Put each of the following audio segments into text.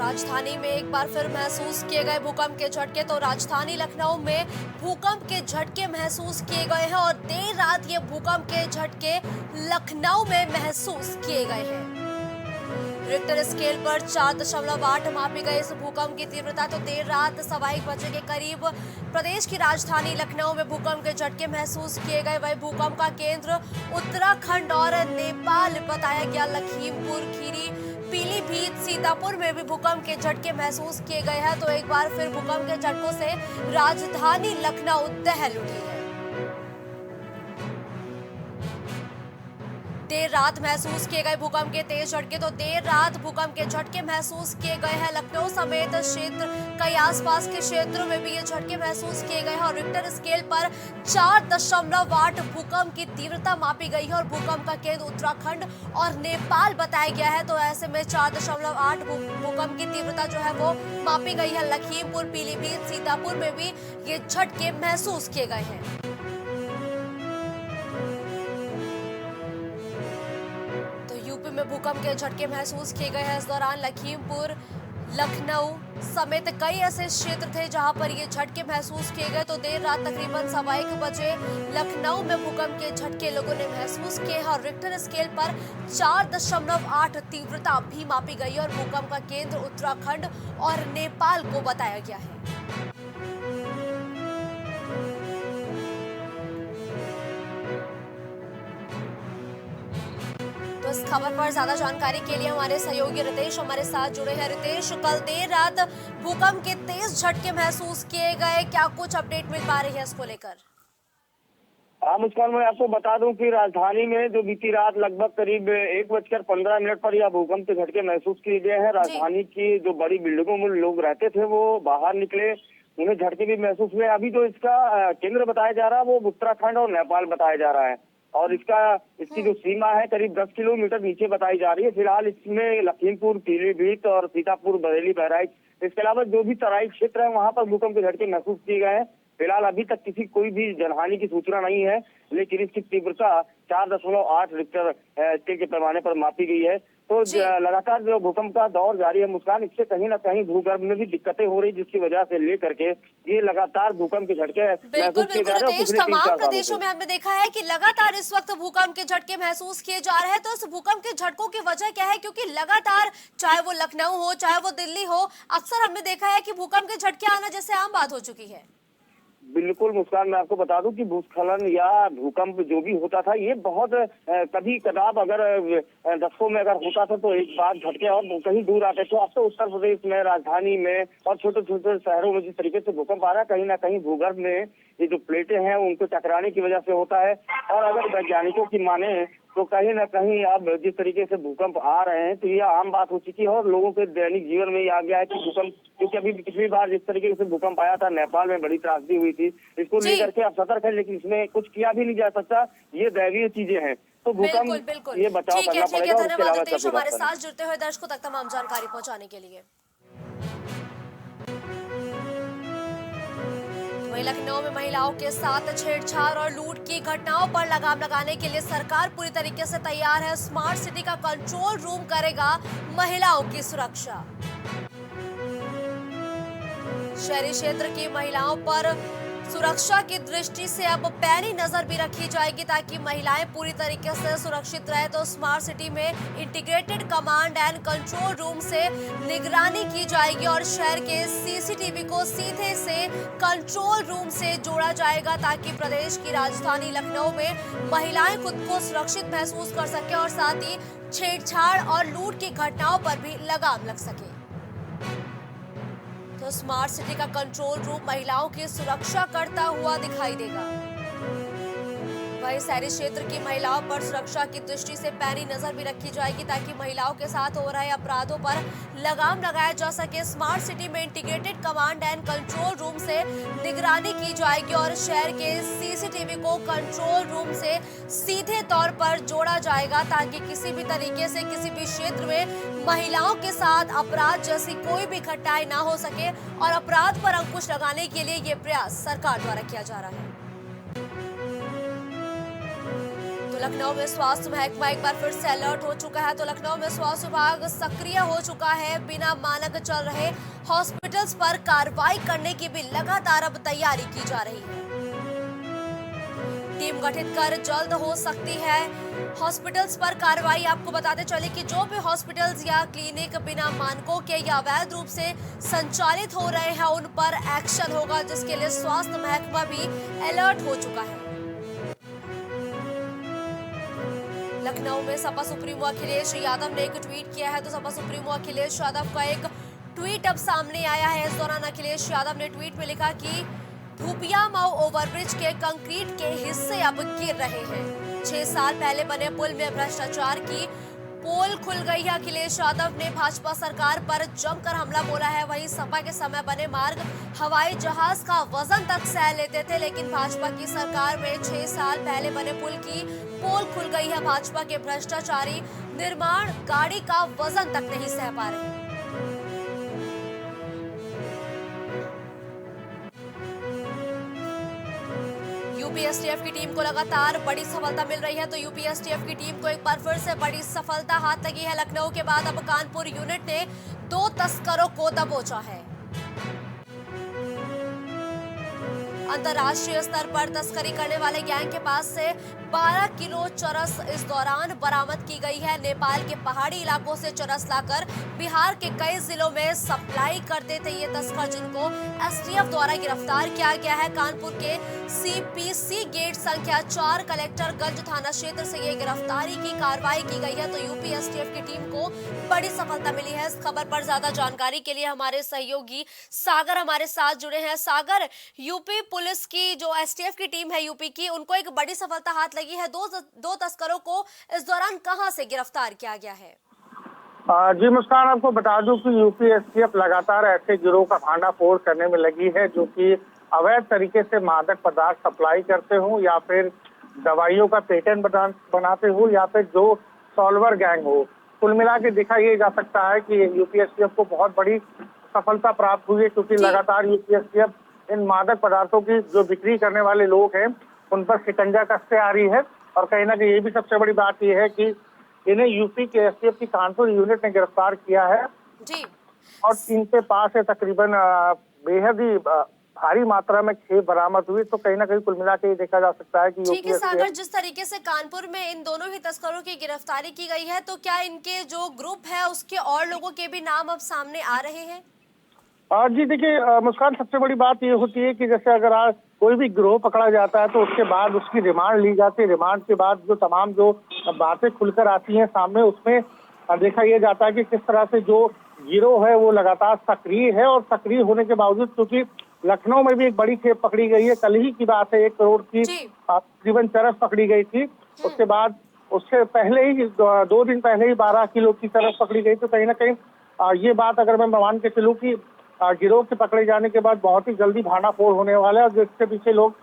राजधानी में एक बार फिर महसूस किए गए भूकंप के झटके। तो राजधानी लखनऊ में भूकंप के झटके महसूस किए गए हैं और देर रात ये भूकंप के झटके लखनऊ में महसूस किए गए हैं। रिक्टर स्केल पर 4.8 मापी गई इस भूकंप की तीव्रता। तो देर रात 1:15 बजे के करीब प्रदेश की राजधानी लखनऊ में भूकंप के झटके महसूस किए गए। वही भूकंप का केंद्र उत्तराखंड और नेपाल बताया गया। लखीमपुर खीरी, पीलीभीत, सीतापुर में भी भूकंप के झटके महसूस किए गए हैं। तो एक बार फिर भूकंप के झटकों से राजधानी लखनऊ दहल उठी है। देर रात महसूस किए गए भूकंप के तेज झटके। तो देर रात भूकंप के झटके महसूस किए गए हैं। लखनऊ समेत क्षेत्र कई आसपास के क्षेत्रों में भी ये झटके महसूस किए गए हैं और रिक्टर स्केल पर 4.8 भूकंप की तीव्रता मापी गई है और भूकंप का केंद्र उत्तराखंड और नेपाल बताया गया है। तो ऐसे में 4.8 भूकंप की तीव्रता जो है वो मापी गई है। लखीमपुर, पीलीभीत, सीतापुर में भी ये झटके महसूस किए गए हैं। यूपी में भूकंप के झटके महसूस किए गए हैं। इस दौरान लखीमपुर, लखनऊ समेत कई ऐसे क्षेत्र थे जहां पर ये झटके महसूस किए गए। तो देर रात तकरीबन 1:15 बजे लखनऊ में भूकंप के झटके लोगों ने महसूस किए हैं और रिक्टर स्केल पर 4.8 तीव्रता भी मापी गई और भूकंप का केंद्र उत्तराखंड और नेपाल को बताया गया है। तो इस खबर पर ज्यादा जानकारी के लिए हमारे सहयोगी रितेश हमारे साथ जुड़े हैं। रितेश, कल देर रात भूकंप के तेज झटके महसूस किए गए, क्या कुछ अपडेट मिल पा रही है इसको लेकर? मुस्कान, मैं आपको बता दूं कि राजधानी में जो बीती रात लगभग करीब 1:15 पर यह भूकंप के झटके महसूस किए गए हैं। राजधानी की जो बड़ी बिल्डिंगों में लोग रहते थे वो बाहर निकले, उन्हें झटके भी महसूस हुए। अभी जो इसका केंद्र बताया जा रहा है वो उत्तराखंड और नेपाल बताया जा रहा है और इसकी जो सीमा है करीब 10 किलोमीटर नीचे बताई जा रही है। फिलहाल इसमें लखीमपुर, पीलीभीत और सीतापुर, बरेली, बहराइच, इसके अलावा जो भी तराई क्षेत्र है वहां पर भूकंप के झटके महसूस किए गए हैं। फिलहाल अभी तक कोई भी जनहानि की सूचना नहीं है, लेकिन इसकी तीव्रता 4.8 रिक्टर स्केल के पैमाने पर मापी गई है। तो लगातार जो भूकंप का दौर जारी है मुस्कान, इससे कहीं ना कहीं भूगर्भ में भी दिक्कतें हो रही, जिसकी वजह से लेकर के ये लगातार भूकंप के झटके बिल्कुल बिल्कुल तमाम प्रदेशों में हमने देखा है कि लगातार इस वक्त भूकंप के झटके महसूस किए जा रहे हैं। तो इस भूकंप के झटकों की वजह क्या है? क्योंकि लगातार चाहे वो लखनऊ हो चाहे वो दिल्ली हो, अक्सर हमने देखा है कि भूकंप के झटके आना जैसे आम बात हो चुकी है। बिल्कुल मुस्कान, मैं आपको बता दूं कि भूस्खलन या भूकंप जो भी होता था ये बहुत कभी कदाप अगर दशकों में अगर होता था तो एक बार झटके और कहीं दूर आते थे। अब तो उत्तर प्रदेश में, राजधानी में और छोटे छोटे शहरों में जिस तरीके से भूकंप आ रहा है, कहीं ना कहीं भूगर्भ में ये जो प्लेटें हैं उनको टकराने की वजह से होता है। और अगर वैज्ञानिकों की माने तो कहीं ना कहीं अब जिस तरीके से भूकंप आ रहे हैं तो ये आम बात हो चुकी है और लोगों के दैनिक जीवन में ये आ गया है कि भूकंप, क्योंकि अभी पिछली बार जिस तरीके से भूकंप आया था नेपाल में बड़ी त्रासदी हुई थी, इसको लेकर के आप सतर्क है, लेकिन इसमें कुछ किया भी नहीं जा सकता, ये दैवीय चीजें हैं। तो भूकंप ये बचाव करना पड़ेगा। धन्यवाद रितेश हमारे साथ जुड़ते हुए दर्शकों तक तमाम जानकारी पहुंचाने के लिए। लखनऊ में महिलाओं के साथ छेड़छाड़ और लूट की घटनाओं पर लगाम लगाने के लिए सरकार पूरी तरीके से तैयार है। स्मार्ट सिटी का कंट्रोल रूम करेगा महिलाओं की सुरक्षा। शहरी क्षेत्र की महिलाओं पर सुरक्षा की दृष्टि से अब पैनी नजर भी रखी जाएगी ताकि महिलाएं पूरी तरीके से सुरक्षित रहे। तो स्मार्ट सिटी में integrated command and control room से निगरानी की जाएगी और शहर के सीसीटीवी को सीधे से कंट्रोल रूम से जोड़ा जाएगा ताकि प्रदेश की राजधानी लखनऊ में महिलाएं खुद को सुरक्षित महसूस कर सके और साथ ही छेड़छाड़ और लूट की घटनाओं पर भी लगाम लग सके। तो स्मार्ट सिटी का कंट्रोल रूम महिलाओं की सुरक्षा करता हुआ दिखाई देगा। वहीं शहरी क्षेत्र की महिलाओं पर सुरक्षा की दृष्टि से पैनी नजर भी रखी जाएगी ताकि महिलाओं के साथ हो रहे अपराधों पर लगाम लगाया जा सके। स्मार्ट सिटी में integrated command and control room से निगरानी की जाएगी और शहर के सीसीटीवी को कंट्रोल रूम से सीधे तौर पर जोड़ा जाएगा ताकि किसी भी तरीके से किसी भी क्षेत्र में महिलाओं के साथ अपराध जैसी कोई भी घटनाएं ना हो सके और अपराध पर अंकुश लगाने के लिए ये प्रयास सरकार द्वारा किया जा रहा है। तो लखनऊ में स्वास्थ्य महकमा एक बार फिर से अलर्ट हो चुका है। तो लखनऊ में स्वास्थ्य विभाग सक्रिय हो चुका है। बिना मानक चल रहे हॉस्पिटल्स पर कार्रवाई करने की भी लगातार अब तैयारी की जा रही है। टीम गठित कर जल्द हो सकती है हॉस्पिटल्स पर कार्रवाई। आपको बताते चले कि जो भी हॉस्पिटल्स या क्लिनिक बिना मानकों के या अवैध रूप से संचालित हो रहे हैं उन पर एक्शन होगा, जिसके लिए स्वास्थ्य महकमा भी अलर्ट हो चुका है। लखनऊ में सपा सुप्रीमो अखिलेश यादव ने एक ट्वीट किया है। तो सपा सुप्रीमो अखिलेश यादव का एक ट्वीट अब सामने आया है। इस दौरान अखिलेश यादव ने ट्वीट में लिखा कि धूपिया मऊ ओवरब्रिज के कंक्रीट के हिस्से अब गिर रहे हैं। 6 साल पहले बने पुल में भ्रष्टाचार की पोल खुल गई है। अखिलेश यादव ने भाजपा सरकार पर जमकर हमला बोला है। वहीं सपा के समय बने मार्ग हवाई जहाज का वजन तक सह लेते थे, लेकिन भाजपा की सरकार में 6 साल पहले बने पुल की पोल खुल गई है। भाजपा के भ्रष्टाचारी निर्माण गाड़ी का वजन तक नहीं सह पा रहे। यूपी एसटीएफ की टीम को लगातार बड़ी सफलता मिल रही है। तो यूपी एसटीएफ की टीम को एक बार फिर से बड़ी सफलता हाथ लगी है। लखनऊ के बाद अब कानपुर यूनिट ने 2 तस्करों को दबोचा है। अंतर्राष्ट्रीय स्तर पर तस्करी करने वाले गैंग के पास से 12 किलो चरस इस दौरान बरामद की गई है। नेपाल के पहाड़ी इलाकों से चरस लाकर बिहार के कई जिलों में सप्लाई करते थे ये तस्कर, जिनको एसटीएफ द्वारा गिरफ्तार किया गया है। कानपुर के सीपीसी गेट संख्या 4 कलेक्टरगंज थाना क्षेत्र से ये गिरफ्तारी की कार्रवाई की गई है। तो यूपी एसटीएफ की टीम को बड़ी सफलता मिली है। इस खबर पर ज्यादा जानकारी के लिए हमारे सहयोगी सागर हमारे साथ जुड़े हैं। सागर, यूपी पुलिस की जो एसटीएफ की टीम है यूपी की, उनको एक बड़ी सफलता हाथ लगी है। दो तस्करों को इस दौरान कहां से गिरफ्तार किया गया है? जी मुस्कान, आपको बता दूं कि यूपी एसटीएफ लगातार ऐसे गिरोह का भांडाफोड़ करने में लगी है जो कि अवैध तरीके से मादक पदार्थ सप्लाई करते हो या फिर दवाइयों का पेटेंट बनाते हो या फिर जो सॉल्वर गैंग हो। कुल मिला के देखा ये जा सकता है कि यूपी एसटीएफ को बहुत बड़ी सफलता प्राप्त हुई है, क्योंकि लगातार यूपी एसटीएफ इन मादक पदार्थों की जो बिक्री करने वाले लोग हैं उन पर शिकंजा कसते आ रही है। और कहीं ना कहीं ये भी सबसे बड़ी बात यह है कि इन्हें यूपी के एसटीएफ की कानपुर यूनिट ने गिरफ्तार किया है जी। और इनके पास से तकरीबन बेहद ही भारी मात्रा में खेप बरामद हुई। तो कहीं ना कहीं कुल मिला के ये देखा जा सकता है कि ठीक है सागर, जिस तरीके से कानपुर में इन दोनों ही तस्करों की गिरफ्तारी की गई है, तो क्या इनके जो ग्रुप है उसके और लोगों के भी नाम अब सामने आ रहे हैं? जी देखिए मुस्कान, सबसे बड़ी बात ये होती है कि जैसे अगर आज कोई भी गिरोह पकड़ा जाता है तो उसके बाद उसकी रिमांड ली जाती है। रिमांड के बाद जो तमाम जो बातें खुलकर आती हैं सामने, उसमें देखा यह जाता है कि किस तरह से जो गिरोह है वो लगातार सक्रिय है। और सक्रिय होने के बावजूद क्योंकि लखनऊ में भी एक बड़ी खेप पकड़ी गई है, कल ही की बात है, 1 करोड़ की तकरीबन चरस पकड़ी गई थी। उसके बाद उससे पहले ही 2 दिन पहले ही 12 किलो की चरस पकड़ी गई। तो कहीं ना कहीं ये बात अगर मैं मान के चलूँ कि गिरोह के पकड़े जाने के बाद बहुत ही जल्दी भांडाफोड़ होने वाला है और जिसके पीछे लोग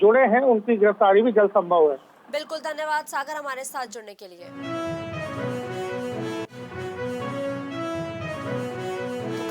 जुड़े हैं उनकी गिरफ्तारी भी जल्द संभव है। बिल्कुल, धन्यवाद सागर हमारे साथ जुड़ने के लिए।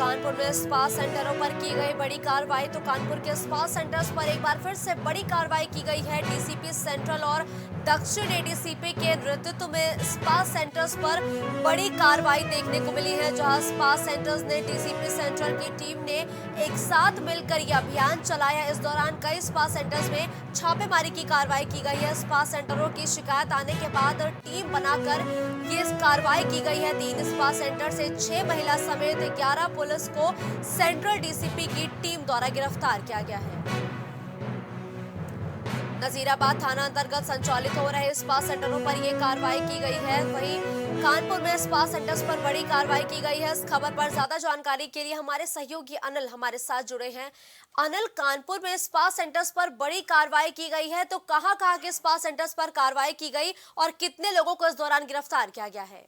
कानपुर में स्पा सेंटरों पर की गई बड़ी कार्रवाई। तो कानपुर के स्पा सेंटर्स पर एक बार फिर से बड़ी कार्रवाई की गई है। डीसीपी सेंट्रल और दक्षिण एडीसीपी के नेतृत्व में स्पा सेंटर्स पर बड़ी कार्रवाई देखने को मिली है, जहां स्पा सेंटर्स ने डीसीपी सेंट्रल की टीम ने एक साथ मिलकर यह अभियान चलाया। इस दौरान कई स्पा सेंटर्स में छापेमारी की कार्रवाई की गई है। स्पा सेंटरों की शिकायत आने के बाद टीम बनाकर ये कार्रवाई की गई है। 3 स्पा सेंटर से 6 महिला समेत 11 पुलिस को सेंट्रल डीसीपी की टीम द्वारा गिरफ्तार किया गया है। नजीराबाद थाना अंतर्गत संचालित हो रहे स्पा सेंटरों पर यह कार्रवाई की गई है। वहीं कानपुर में स्पा सेंटर्स पर बड़ी कार्रवाई की गई है। इस खबर पर ज्यादा जानकारी के लिए हमारे सहयोगी अनिल हमारे साथ जुड़े हैं। अनिल, कानपुर में स्पा सेंटर्स पर बड़ी कार्रवाई की गई है, तो कहां के स्पा सेंटर्स पर कार्रवाई की गई और कितने लोगों को इस दौरान गिरफ्तार किया गया है?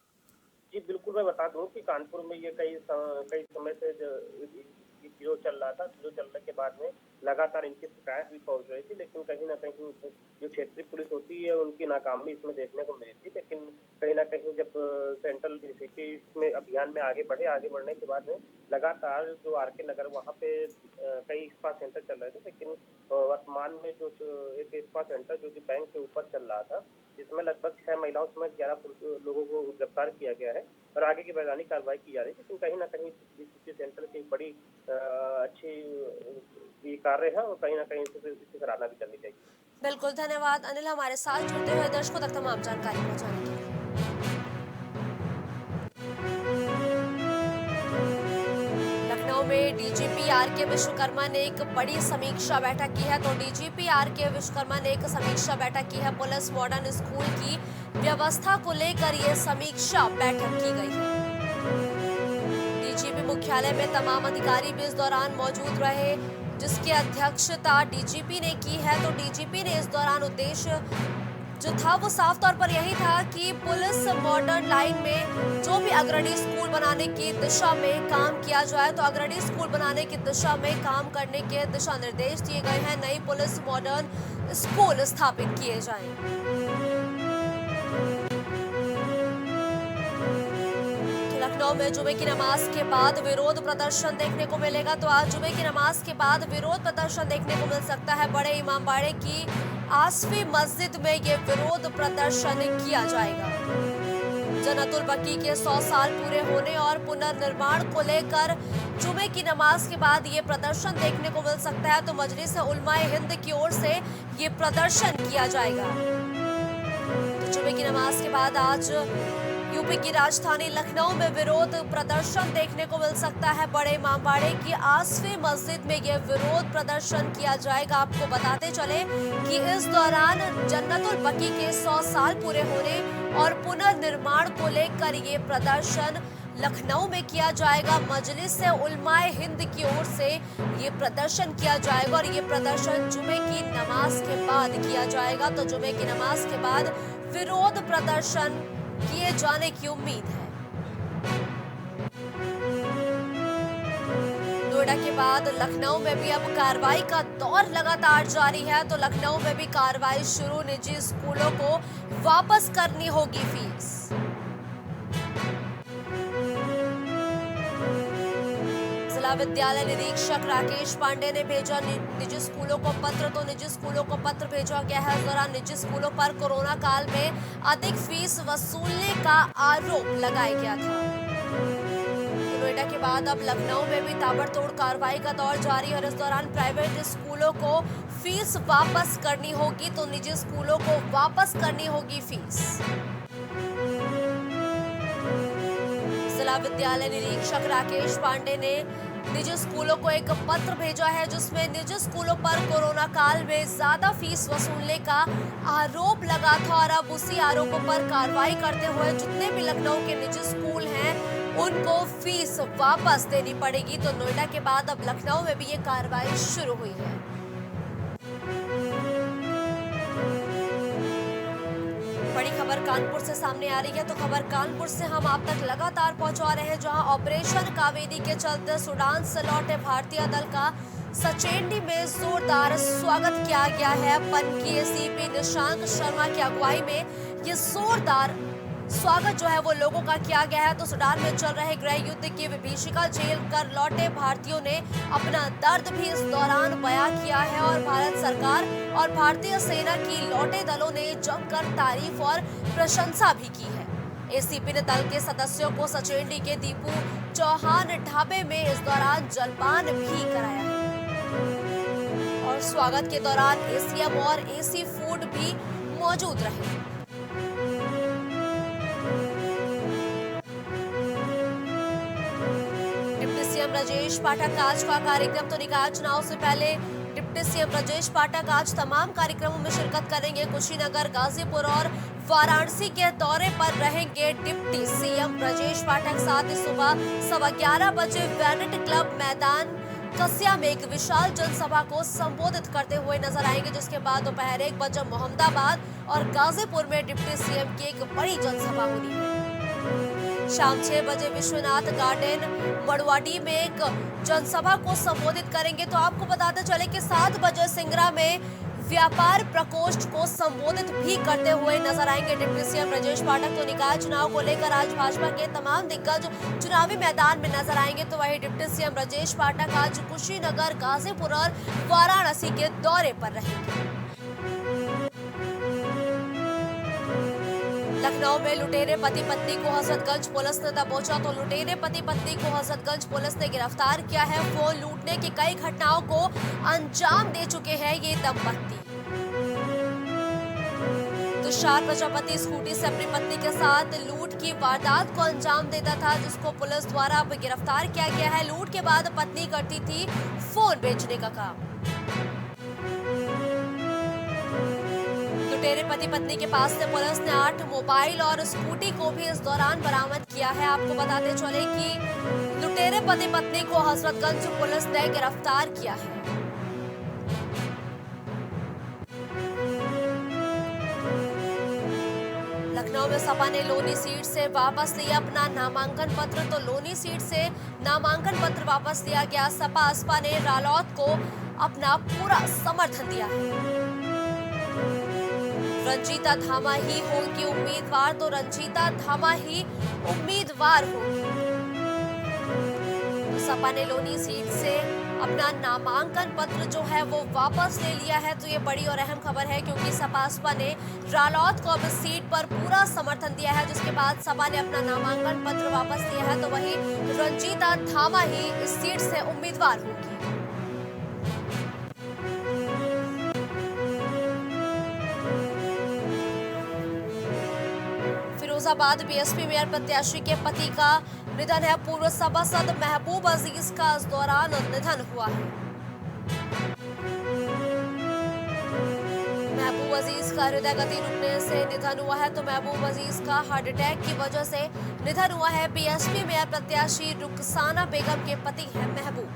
जी बिल्कुल, मैं बता दूं कि कानपुर में ये कई समय से गिरोह चल रहा था। गिरोह चलने के बाद में लगातार इनकी शिकायत भी पहुंच रही थी, लेकिन कहीं ना कहीं जो क्षेत्रीय पुलिस होती है उनकी नाकामी इसमें देखने को मिली थी। लेकिन कहीं ना कहीं जब सेंट्रल डीसीपी इसमें अभियान में आगे बढ़ने के बाद में लगातार जो आरके नगर वहाँ पे कई स्पा सेंटर चल रहे थे। लेकिन वर्तमान में जो एक स्पा सेंटर जो कि बैंक के ऊपर चल रहा था जिसमें लगभग 6 महिलाओं समेत 11 लोगों को गिरफ्तार किया गया है और आगे की वैधानिक कार्रवाई की जा रही है। लेकिन कहीं ना कहीं सिटी सेंटर की एक बड़ी अच्छी ये कार्य है और कहीं ना कहीं इसकी सराहना भी करनी चाहिए। बिल्कुल, धन्यवाद अनिल हमारे साथ जुड़ते हुए दर्शकों तक तमाम जानकारी पहुंचाने के लिए। लखनऊ में डीजीपी आर.के. विश्वकर्मा ने एक बड़ी समीक्षा बैठक की है। तो डीजीपी आर.के. विश्वकर्मा ने एक समीक्षा बैठक की है। पुलिस मॉडर्न स्कूल की व्यवस्था को लेकर ये समीक्षा बैठक की गई है। डीजीपी मुख्यालय में तमाम अधिकारी भी इस दौरान मौजूद रहे, जिसकी अध्यक्षता डीजीपी ने की है। तो डीजीपी ने इस दौरान उद्देश्य जो था वो साफ तौर पर यही था कि पुलिस मॉडर्न लाइन में जो भी अग्रणी स्कूल बनाने की दिशा में काम किया जाए, तो अग्रणी स्कूल बनाने की दिशा में काम करने के दिशा निर्देश दिए गए हैं। नई पुलिस मॉडर्न स्कूल स्थापित किए जाएं। लखनऊ में जुमे की नमाज के बाद विरोध प्रदर्शन देखने को मिलेगा। तो आज जुमे की नमाज के बाद विरोध प्रदर्शन देखने को मिल सकता है। बड़े इमामबाड़े की आसफी मस्जिद में ये विरोध प्रदर्शन किया जाएगा। जन्नतुल बकी के 100 साल पूरे होने और पुनर्निर्माण को लेकर जुमे की नमाज के बाद ये प्रदर्शन देखने को मिल सकता है। तो मजलिस उलमाए हिंद की ओर से ये प्रदर्शन किया जाएगा। तो जुमे की नमाज के बाद आज यूपी की राजधानी लखनऊ में विरोध प्रदर्शन देखने को मिल सकता है। बड़े इमामबाड़े की आसफी मस्जिद में यह विरोध प्रदर्शन किया जाएगा। आपको बताते चले कि इस दौरान जन्नतुल बकी के 100 साल पूरे होने और पुनर्निर्माण को लेकर ये प्रदर्शन लखनऊ में किया जाएगा। मजलिस उलमाए हिंद की ओर से ये प्रदर्शन किया जाएगा और ये प्रदर्शन जुमे की नमाज के बाद किया जाएगा। तो जुमे की नमाज के बाद विरोध प्रदर्शन किए जाने की उम्मीद है। नोएडा के बाद लखनऊ में भी अब कार्रवाई का दौर लगातार जारी है। तो लखनऊ में भी कार्रवाई शुरू, निजी स्कूलों को वापस करनी होगी फीस। जिला विद्यालय निरीक्षक राकेश पांडे ने भेजा निजी स्कूलों को पत्र। तो निजी स्कूलों को पत्र भेजा गया है। इस दौरान निजी स्कूलों पर कोरोना काल में अधिक फीस वसूलने का आरोप लगाया गया था। नोएडा के बाद अब लखनऊ में भी ताबड़तोड़ कार्रवाई का दौर जारी है और इस दौरान प्राइवेट स्कूलों को फीस वापस करनी होगी। तो निजी स्कूलों को वापस करनी होगी फीस। जिला विद्यालय निरीक्षक राकेश पांडे ने निजी स्कूलों को एक पत्र भेजा है, जिसमें निजी स्कूलों पर कोरोना काल में ज्यादा फीस वसूलने का आरोप लगा था और अब उसी आरोपों पर कार्रवाई करते हुए जितने भी लखनऊ के निजी स्कूल हैं उनको फीस वापस देनी पड़ेगी। तो नोएडा के बाद अब लखनऊ में भी ये कार्रवाई शुरू हुई है। बड़ी खबर कानपुर से सामने आ रही है। तो खबर कानपुर से हम आप तक लगातार पहुंचा रहे हैं, जहां ऑपरेशन कावेरी के चलते सूडान से लौटे भारतीय दल का सचेंडी में जोरदार स्वागत किया गया है। पनकी एसीपी निशांक शर्मा की अगुवाई में ये जोरदार स्वागत जो है वो लोगों का किया गया है। तो सूडान में चल रहे गृह युद्ध की विभीषिका झेल कर लौटे भारतीयों ने अपना दर्द भी इस दौरान बयां किया है और भारत सरकार और भारतीय सेना की लौटे दलों ने जमकर तारीफ और प्रशंसा भी की है। एसीपी ने दल के सदस्यों को सचेंडी के दीपू चौहान ढाबे में इस दौरान जलपान भी कराया है और स्वागत के दौरान एसीएम और एसी फूड भी मौजूद रहे। डिप्टी सीएम ब्रजेश पाठक आज का कार्यक्रम। तो निकाय चुनाव से पहले डिप्टी सीएम ब्रजेश पाठक आज तमाम कार्यक्रमों में शिरकत करेंगे। कुशीनगर, गाजीपुर और वाराणसी के दौरे पर रहेंगे डिप्टी सीएम ब्रजेश पाठक। साथ ही सुबह 11:15 बजे वैनेट क्लब मैदान कसिया में एक विशाल जनसभा को संबोधित करते हुए नजर आएंगे, जिसके बाद दोपहर 1 बजे मोहम्मदाबाद और गाजीपुर में डिप्टी सीएम की एक बड़ी जनसभा होनी है। शाम 6 बजे विश्वनाथ गार्डन मड़वाडी में एक जनसभा को संबोधित करेंगे। तो आपको बताते चले कि 7 बजे सिंगरा में व्यापार प्रकोष्ठ को संबोधित भी करते हुए नजर आएंगे डिप्टी सीएम ब्रजेश पाठक। तो निकाय चुनाव को लेकर आज भाजपा के तमाम दिग्गज चुनावी मैदान में नजर आएंगे। तो वही डिप्टी सीएम ब्रजेश पाठक आज कुशीनगर, गाजीपुर और वाराणसी के दौरे पर रहेंगे। लखनऊ में लुटेरे पति पत्नी को हजरतगंज पुलिस ने दबोचा तो लुटेरे पति पत्नी को हजरतगंज पुलिस ने गिरफ्तार किया है। फोन लूटने की कई घटनाओं को अंजाम दे चुके हैं ये दंपत्ति। तुषार प्रजापति स्कूटी से अपनी पत्नी के साथ लूट की वारदात को अंजाम देता था, जिसको पुलिस द्वारा अब गिरफ्तार किया गया है। लूट के बाद पत्नी करती थी फोन बेचने का काम। लुटेरे पति पत्नी के पास से पुलिस ने 8 मोबाइल और स्कूटी को भी इस दौरान बरामद किया है। आपको बताते चले कि लुटेरे पति पत्नी को हजरतगंज पुलिस ने गिरफ्तार किया है। लखनऊ में सपा ने लोनी सीट से वापस लिया अपना नामांकन पत्र तो लोनी सीट से नामांकन पत्र वापस लिया गया। सपा बसपा ने रालौत को अपना पूरा समर्थन दिया है। रंजीता धामा ही होंगी उम्मीदवार तो रंजीता धामा ही उम्मीदवार होंगी। तो सपा ने लोनी सीट से अपना नामांकन पत्र जो है वो वापस ले लिया है। तो ये बड़ी और अहम खबर है क्योंकि सपा बसपा ने रालौत को अब इस सीट पर पूरा समर्थन दिया है, जिसके बाद सपा ने अपना नामांकन पत्र वापस लिया है। तो वहीं रंजीता धामा ही इस सीट से उम्मीदवार होंगी। फिरोजाबाद बीएसपी मेयर प्रत्याशी के पति का निधन है। पूर्व सभासद महबूब अजीज का इस दौरान निधन हुआ है। महबूब अजीज का हृदय गति रुकने से निधन हुआ है। तो महबूब अजीज का हार्ट अटैक की वजह से निधन हुआ है। बीएसपी मेयर प्रत्याशी रुखसाना बेगम के पति है महबूब।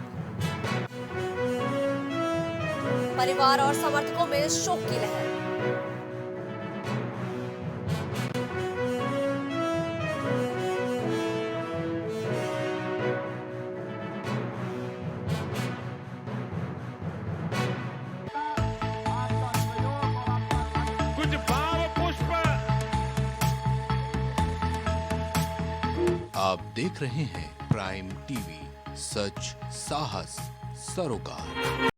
परिवार और समर्थकों में शोक की लहर। आप देख रहे हैं प्राइम टीवी, सच साहस सरोकार।